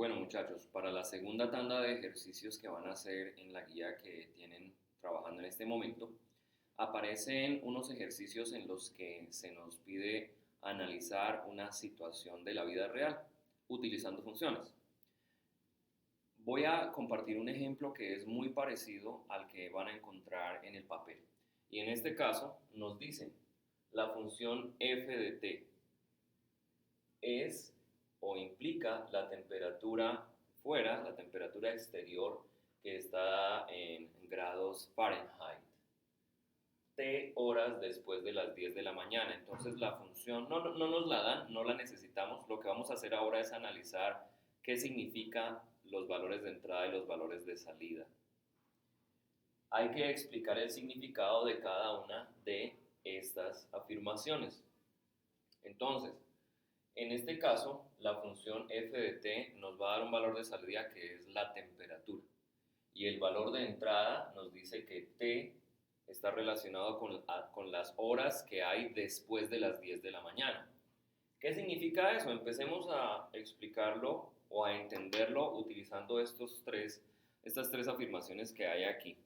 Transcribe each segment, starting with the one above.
Bueno, muchachos, para la segunda tanda de ejercicios que van a hacer en la guía que tienen trabajando en este momento, aparecen unos ejercicios en los que se nos pide analizar una situación de la vida real utilizando funciones. Voy a compartir un ejemplo que es muy parecido al que van a encontrar en el papel. Y en este caso nos dicen, la función f de t es o implica la temperatura fuera, la temperatura exterior que está en grados Fahrenheit, t horas después de las 10 de la mañana. Entonces la función no nos la dan, no la necesitamos. Lo que vamos a hacer ahora es analizar qué significa los valores de entrada y los valores de salida. Hay que explicar el significado de cada una de estas afirmaciones. Entonces, en este caso, la función f de t nos va a dar un valor de salida que es la temperatura. Y el valor de entrada nos dice que t está relacionado con las horas que hay después de las 10 de la mañana. ¿Qué significa eso? Empecemos a explicarlo o a entenderlo utilizando estas tres afirmaciones que hay aquí.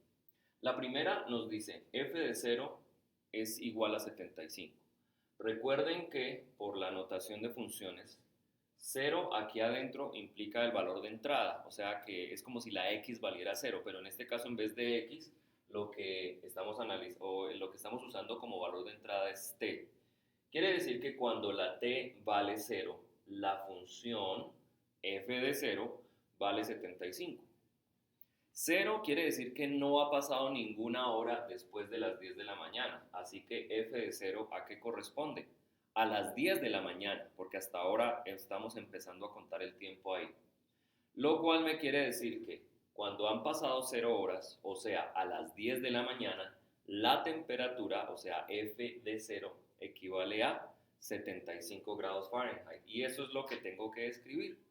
La primera nos dice f de 0 es igual a 75. Recuerden que por la notación de funciones, 0 aquí adentro implica el valor de entrada, o sea que es como si la x valiera 0, pero en este caso en vez de x, lo que estamos usando como valor de entrada es t. Quiere decir que cuando la t vale 0, la función f de 0 vale 75. 0 quiere decir que no ha pasado ninguna hora después de las 10 de la mañana, así que f de 0 ¿a qué corresponde? A las 10 de la mañana, porque hasta ahora estamos empezando a contar el tiempo ahí. Lo cual me quiere decir que cuando han pasado 0 horas, o sea, a las 10 de la mañana, la temperatura, o sea, f de 0, equivale a 75 grados Fahrenheit. Y eso es lo que tengo que escribir.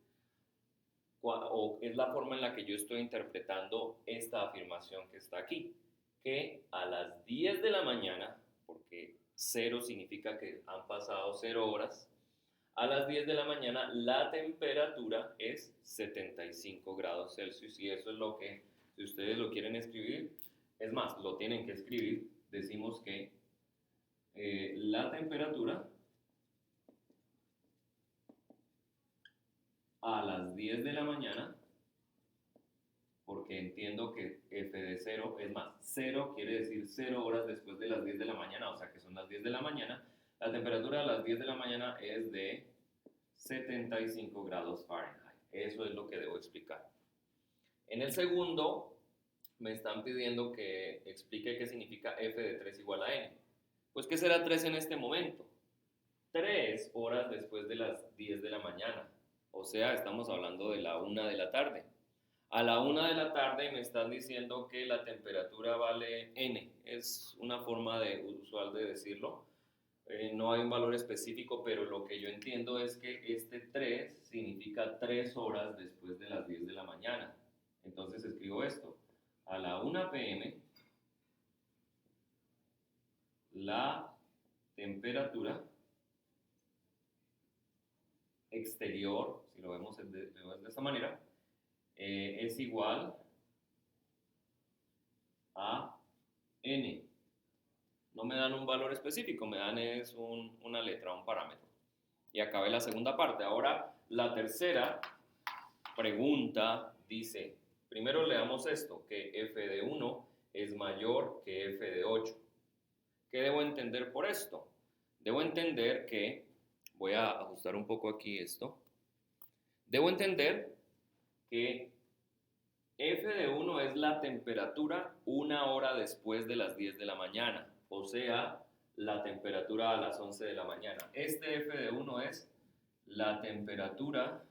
O es la forma en la que yo estoy interpretando esta afirmación que está aquí, que a las 10 de la mañana, porque 0 significa que han pasado 0 horas, a las 10 de la mañana la temperatura es 75 grados Celsius y eso es lo que, si ustedes lo quieren escribir, es más, lo tienen que escribir, decimos que la temperatura a las 10 de la mañana, porque entiendo que f de 0 es más, 0 quiere decir 0 horas después de las 10 de la mañana, o sea que son las 10 de la mañana, la temperatura a las 10 de la mañana es de 75 grados Fahrenheit. Eso es lo que debo explicar. En el segundo, me están pidiendo que explique qué significa f de 3 igual a n. Pues, ¿qué será 3 en este momento? 3 horas después de las 10 de la mañana. O sea, estamos hablando de la 1 de la tarde. A la 1 de la tarde me están diciendo que la temperatura vale n. Es una forma usual de decirlo. No hay un valor específico, pero lo que yo entiendo es que este 3 significa 3 horas después de las 10 de la mañana. Entonces escribo esto. A la 1 p.m. la temperatura exterior, si lo vemos de esta manera, es igual a n. No me dan un valor específico, me dan es una letra, un parámetro. Y acabé la segunda parte. Ahora la tercera pregunta dice, primero leamos esto, que f de 1 es mayor que f de 8. ¿Qué debo entender por esto? Debo entender que, voy a ajustar un poco aquí esto, debo entender que f de 1 es la temperatura 1 hora después de las 10 de la mañana, o sea, la temperatura a las 11 de la mañana. Este f de 1 es la temperatura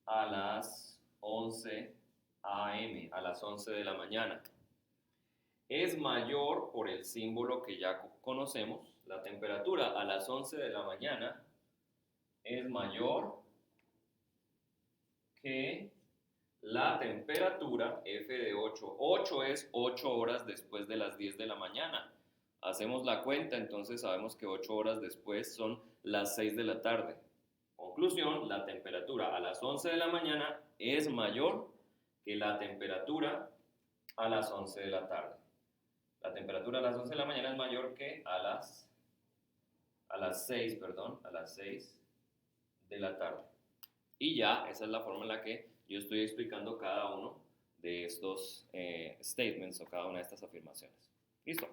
a las 11 a.m., a las 11 de la mañana. Es mayor por el símbolo que ya conocemos. La temperatura a las 11 de la mañana es mayor que la temperatura f de 8. 8 es 8 horas después de las 10 de la mañana. Hacemos la cuenta, entonces sabemos que 8 horas después son las 6 de la tarde. Conclusión, la temperatura a las 11 de la mañana es mayor que la temperatura a las 11 de la tarde. La temperatura a las 11 de la mañana es mayor que a las 6, perdón, a las 6 de la tarde. Y ya, esa es la forma en la que yo estoy explicando cada uno de estos statements o cada una de estas afirmaciones. ¿Listo?